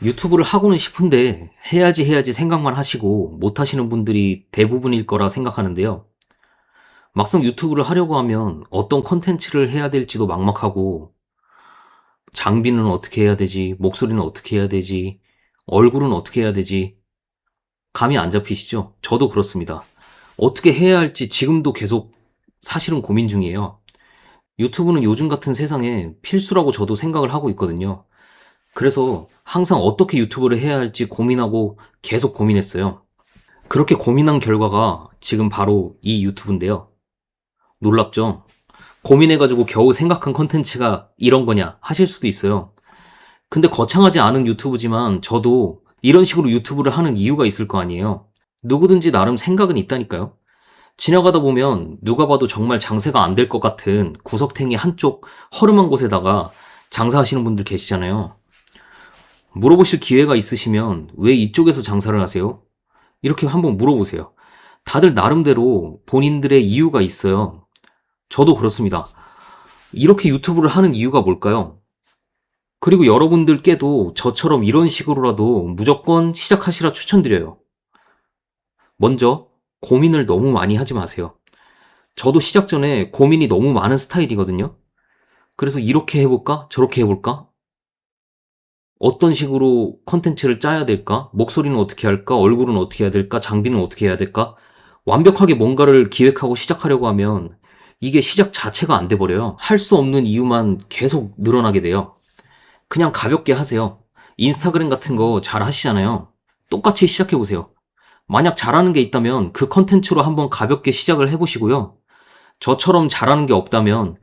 유튜브를 하고는 싶은데 해야지 생각만 하시고 못 하시는 분들이 대부분일 거라 생각하는데요. 막상 유튜브를 하려고 하면 어떤 컨텐츠를 해야 될지도 막막하고 장비는 어떻게 해야 되지, 목소리는 어떻게 해야 되지, 얼굴은 어떻게 해야 되지, 감이 안 잡히시죠? 저도 그렇습니다. 어떻게 해야 할지 지금도 계속 사실은 고민 중이에요. 유튜브는 요즘 같은 세상에 필수라고 저도 생각을 하고 있거든요. 그래서 항상 어떻게 유튜브를 해야 할지 고민하고 계속 고민했어요. 그렇게 고민한 결과가 지금 바로 이 유튜브인데요. 놀랍죠? 고민해가지고 겨우 생각한 컨텐츠가 이런 거냐 하실 수도 있어요. 근데 거창하지 않은 유튜브지만 저도 이런 식으로 유튜브를 하는 이유가 있을 거 아니에요. 누구든지 나름 생각은 있다니까요. 지나가다 보면 누가 봐도 정말 장사가 안 될 것 같은 구석탱이 한쪽 허름한 곳에다가 장사하시는 분들 계시잖아요. 물어보실 기회가 있으시면 왜 이쪽에서 장사를 하세요? 이렇게 한번 물어보세요. 다들 나름대로 본인들의 이유가 있어요. 저도 그렇습니다. 이렇게 유튜브를 하는 이유가 뭘까요? 그리고 여러분들께도 저처럼 이런 식으로라도 무조건 시작하시라 추천드려요. 먼저 고민을 너무 많이 하지 마세요. 저도 시작 전에 고민이 너무 많은 스타일이거든요. 그래서 이렇게 해볼까? 저렇게 해볼까? 어떤 식으로 컨텐츠를 짜야 될까? 목소리는 어떻게 할까? 얼굴은 어떻게 해야 될까? 장비는 어떻게 해야 될까? 완벽하게 뭔가를 기획하고 시작하려고 하면 이게 시작 자체가 안 돼버려요. 할 수 없는 이유만 계속 늘어나게 돼요. 그냥 가볍게 하세요. 인스타그램 같은 거 잘 하시잖아요. 똑같이 시작해보세요. 만약 잘하는 게 있다면 그 컨텐츠로 한번 가볍게 시작을 해보시고요. 저처럼 잘하는 게 없다면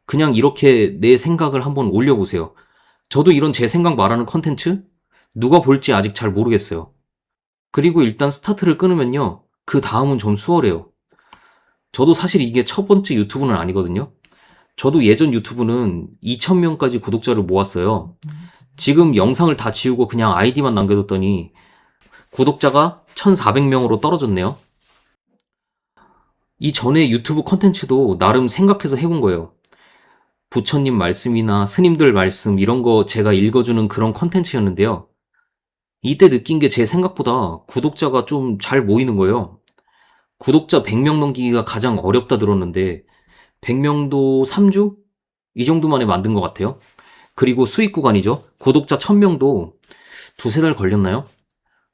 그냥 이렇게 내 생각을 한번 올려보세요. 저도 이런 제 생각 말하는 컨텐츠 누가 볼지 아직 잘 모르겠어요. 그리고 일단 스타트를 끊으면요. 그 다음은 좀 수월해요. 저도 사실 이게 첫 번째 유튜브는 아니거든요. 저도 예전 유튜브는 2,000명까지 구독자를 모았어요. 지금 영상을 다 지우고 그냥 아이디만 남겨뒀더니 구독자가 1,400명으로 떨어졌네요. 이전에 유튜브 컨텐츠도 나름 생각해서 해본 거예요. 부처님 말씀이나 스님들 말씀 이런 거 제가 읽어주는 그런 컨텐츠였는데요. 이때 느낀 게 제 생각보다 구독자가 좀 잘 모이는 거예요. 구독자 100명 넘기기가 가장 어렵다 들었는데 100명도 3주? 이 정도 만에 만든 것 같아요. 그리고 수익 구간이죠. 구독자 1000명도 두세 달 걸렸나요?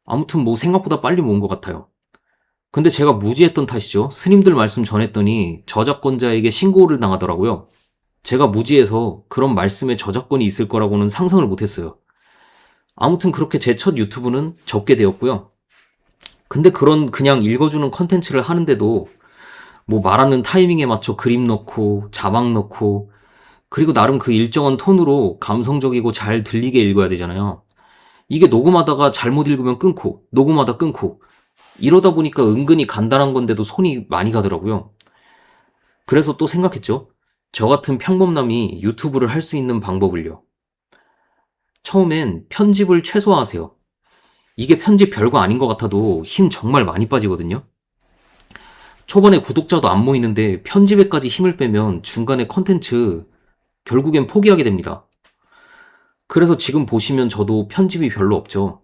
아무튼 뭐 생각보다 빨리 모은 것 같아요. 근데 제가 무지했던 탓이죠. 스님들 말씀 전했더니 저작권자에게 신고를 당하더라고요. 제가 무지해서 그런 말씀에 저작권이 있을 거라고는 상상을 못했어요. 아무튼 그렇게 제 첫 유튜브는 접게 되었고요. 근데 그런 그냥 읽어주는 컨텐츠를 하는데도 뭐 말하는 타이밍에 맞춰 그림 넣고 자막 넣고 그리고 나름 그 일정한 톤으로 감성적이고 잘 들리게 읽어야 되잖아요. 이게 녹음하다가 잘못 읽으면 끊고 녹음하다 끊고 이러다 보니까 은근히 간단한 건데도 손이 많이 가더라고요. 그래서 또 생각했죠. 저 같은 평범남이 유튜브를 할 수 있는 방법을요. 처음엔 편집을 최소화하세요. 이게 편집 별거 아닌 것 같아도 힘 정말 많이 빠지거든요. 초반에 구독자도 안 모이는데 편집에까지 힘을 빼면 중간에 컨텐츠 결국엔 포기하게 됩니다. 그래서 지금 보시면 저도 편집이 별로 없죠.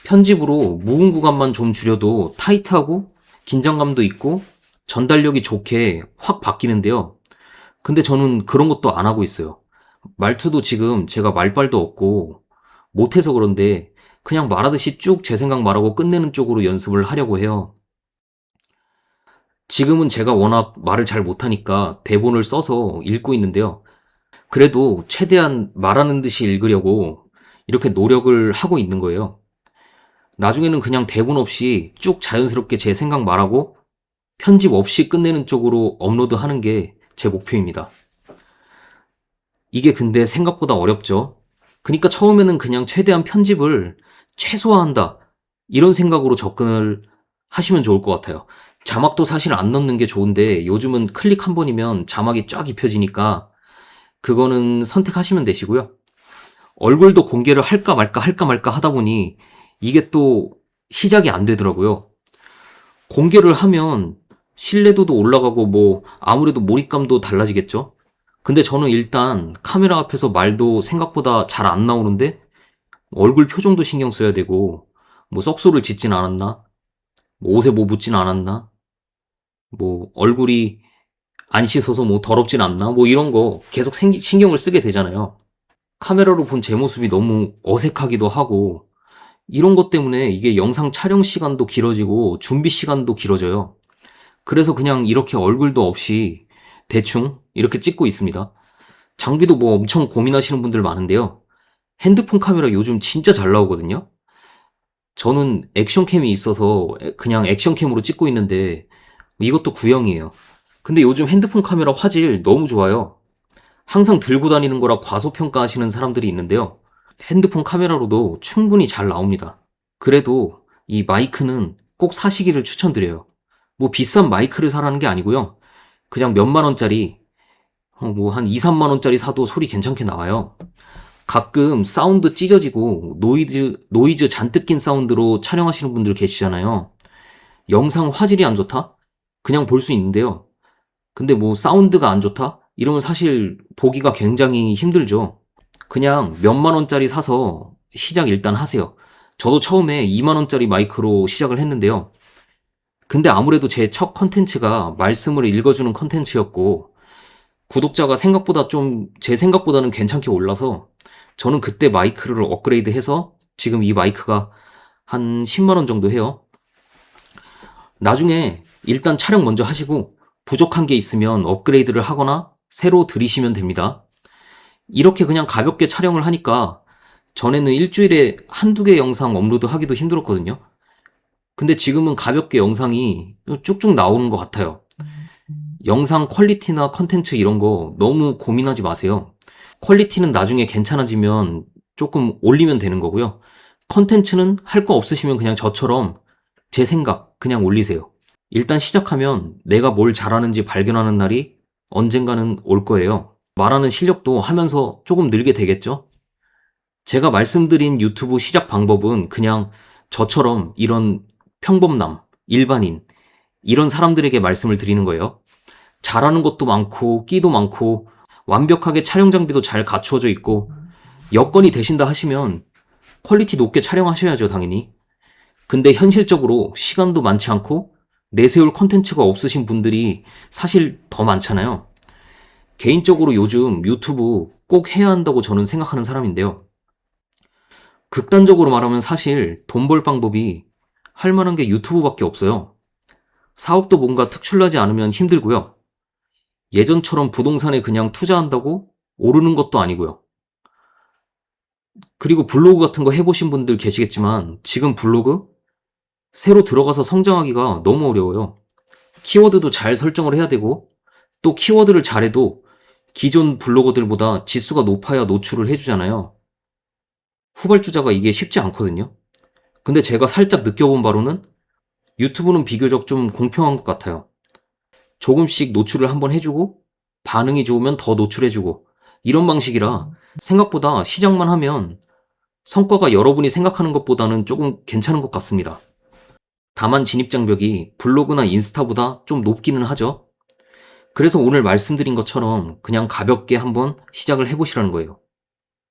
편집으로 무음 구간만 좀 줄여도 타이트하고 긴장감도 있고 전달력이 좋게 확 바뀌는데요. 근데 저는 그런 것도 안 하고 있어요. 말투도 지금 제가 말빨도 없고 못해서 그런데 그냥 말하듯이 쭉 제 생각 말하고 끝내는 쪽으로 연습을 하려고 해요. 지금은 제가 워낙 말을 잘 못하니까 대본을 써서 읽고 있는데요. 그래도 최대한 말하는 듯이 읽으려고 이렇게 노력을 하고 있는 거예요. 나중에는 그냥 대본 없이 쭉 자연스럽게 제 생각 말하고 편집 없이 끝내는 쪽으로 업로드하는 게 제 목표입니다. 이게 근데 생각보다 어렵죠. 그러니까 처음에는 그냥 최대한 편집을 최소화한다. 이런 생각으로 접근을 하시면 좋을 것 같아요. 자막도 사실 안 넣는 게 좋은데 요즘은 클릭 한 번이면 자막이 쫙 입혀지니까 그거는 선택하시면 되시고요. 얼굴도 공개를 할까 말까 하다 보니 이게 또 시작이 안 되더라고요. 공개를 하면 신뢰도도 올라가고 뭐 아무래도 몰입감도 달라지겠죠? 근데 저는 일단 카메라 앞에서 말도 생각보다 잘 안 나오는데 얼굴 표정도 신경 써야 되고, 뭐 썩소를 짓진 않았나? 뭐 옷에 뭐 묻진 않았나? 뭐 얼굴이 안 씻어서 뭐 더럽진 않나? 뭐 이런 거 계속 신경을 쓰게 되잖아요. 카메라로 본 제 모습이 너무 어색하기도 하고, 이런 것 때문에 이게 영상 촬영 시간도 길어지고 준비 시간도 길어져요. 그래서 그냥 이렇게 얼굴도 없이 대충 이렇게 찍고 있습니다. 장비도 뭐 엄청 고민하시는 분들 많은데요. 핸드폰 카메라 요즘 진짜 잘 나오거든요. 저는 액션캠이 있어서 그냥 액션캠으로 찍고 있는데 이것도 구형이에요. 근데 요즘 핸드폰 카메라 화질 너무 좋아요. 항상 들고 다니는 거라 과소평가하시는 사람들이 있는데요. 핸드폰 카메라로도 충분히 잘 나옵니다. 그래도 이 마이크는 꼭 사시기를 추천드려요. 뭐 비싼 마이크를 사라는 게 아니고요. 그냥 몇만 원짜리, 뭐 한 2, 3만 원짜리 사도 소리 괜찮게 나와요. 가끔 사운드 찢어지고 노이즈 잔뜩 낀 사운드로 촬영하시는 분들 계시잖아요. 영상 화질이 안 좋다? 그냥 볼 수 있는데요. 근데 뭐 사운드가 안 좋다? 이러면 사실 보기가 굉장히 힘들죠. 그냥 몇만 원짜리 사서 시작 일단 하세요. 저도 처음에 2만 원짜리 마이크로 시작을 했는데요. 근데 아무래도 제 첫 컨텐츠가 말씀을 읽어주는 컨텐츠였고, 구독자가 생각보다 좀 제 생각보다는 괜찮게 올라서 저는 그때 마이크를 업그레이드 해서 지금 이 마이크가 한 10만 원 정도 해요. 나중에 일단 촬영 먼저 하시고 부족한 게 있으면 업그레이드를 하거나 새로 들이시면 됩니다. 이렇게 그냥 가볍게 촬영을 하니까 전에는 일주일에 한두 개 영상 업로드 하기도 힘들었거든요. 근데 지금은 가볍게 영상이 쭉쭉 나오는 것 같아요. 영상 퀄리티나 컨텐츠 이런 거 너무 고민하지 마세요. 퀄리티는 나중에 괜찮아지면 조금 올리면 되는 거고요. 컨텐츠는 할 거 없으시면 그냥 저처럼 제 생각 그냥 올리세요. 일단 시작하면 내가 뭘 잘하는지 발견하는 날이 언젠가는 올 거예요. 말하는 실력도 하면서 조금 늘게 되겠죠? 제가 말씀드린 유튜브 시작 방법은 그냥 저처럼 이런 평범남, 일반인, 이런 사람들에게 말씀을 드리는 거예요. 잘하는 것도 많고, 끼도 많고, 완벽하게 촬영 장비도 잘 갖추어져 있고, 여건이 되신다 하시면 퀄리티 높게 촬영하셔야죠, 당연히. 근데 현실적으로 시간도 많지 않고, 내세울 컨텐츠가 없으신 분들이 사실 더 많잖아요. 개인적으로 요즘 유튜브 꼭 해야 한다고 저는 생각하는 사람인데요. 극단적으로 말하면 사실 돈 벌 방법이 할 만한 게 유튜브밖에 없어요. 사업도 뭔가 특출나지 않으면 힘들고요. 예전처럼 부동산에 그냥 투자한다고 오르는 것도 아니고요. 그리고 블로그 같은 거 해보신 분들 계시겠지만 지금 블로그 새로 들어가서 성장하기가 너무 어려워요. 키워드도 잘 설정을 해야 되고 또 키워드를 잘해도 기존 블로거들보다 지수가 높아야 노출을 해주잖아요. 후발주자가 이게 쉽지 않거든요. 근데 제가 살짝 느껴본 바로는 유튜브는 비교적 좀 공평한 것 같아요. 조금씩 노출을 한번 해주고 반응이 좋으면 더 노출해주고 이런 방식이라 생각보다 시작만 하면 성과가 여러분이 생각하는 것보다는 조금 괜찮은 것 같습니다. 다만 진입장벽이 블로그나 인스타보다 좀 높기는 하죠. 그래서 오늘 말씀드린 것처럼 그냥 가볍게 한번 시작을 해보시라는 거예요.